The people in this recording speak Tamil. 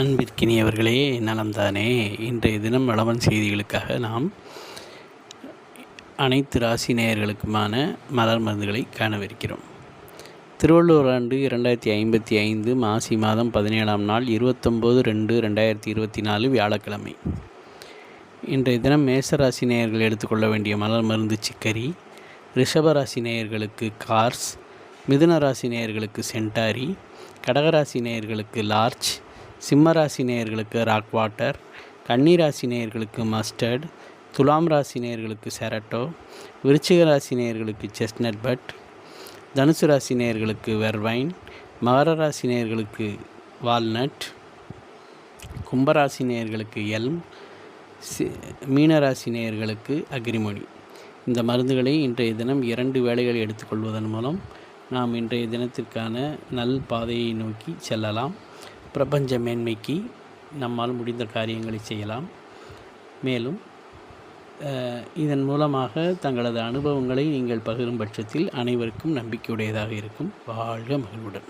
அன்பிற்கினியவர்களே, நலம்தானே? இன்றைய தினம் வளவன் செய்திகளுக்காக நாம் அனைத்து ராசி நேயர்களுக்குமான மலர் மருந்துகளை காணவிருக்கிறோம். திருவள்ளுவர் ஆண்டு 2055 மாசி மாதம் 17ஆம் நாள் 29/2/2024 வியாழக்கிழமை. இன்றைய தினம் மேசராசி நேயர்கள் எடுத்துக்கொள்ள வேண்டிய மலர் மருந்து சிக்கரி, ரிஷபராசி நேயர்களுக்கு கார்ஸ், மிதுன ராசி நேயர்களுக்கு சென்டாரி, கடகராசி நேயர்களுக்கு லார்ச், சிம்மராசி நேயர்களுக்கு ராக் வாட்டர், கன்னிராசி நேயர்களுக்கு மஸ்டர்ட், துலாம் ராசி நேயர்களுக்கு செரட்டோ, விருச்சிக ராசி நேயர்களுக்கு செஸ்னட் பட், தனுசு ராசி நேயர்களுக்கு வெர்வைன், மகர ராசி நேயர்களுக்கு வால்நட், கும்பராசி நேயர்களுக்கு எல்ம், மீனராசி நேயர்களுக்கு அக்ரிமொனி. இந்த மருந்துகளை இன்றைய தினம் 2 வேளைகள் எடுத்துக்கொள்வதன் மூலம் நாம் இன்றைய தினத்திற்கான நல் பாதையை நோக்கி செல்லலாம். பிரபஞ்ச மேன்மைக்கு நம்மால் முடிந்த காரியங்களை செய்யலாம். மேலும் இதன் மூலமாக தங்களது அனுபவங்களை நீங்கள் பகிரும் பட்சத்தில் அனைவருக்கும் நம்பிக்கையுடையதாக இருக்கும். வாழ்க மகிழ்வுடன்.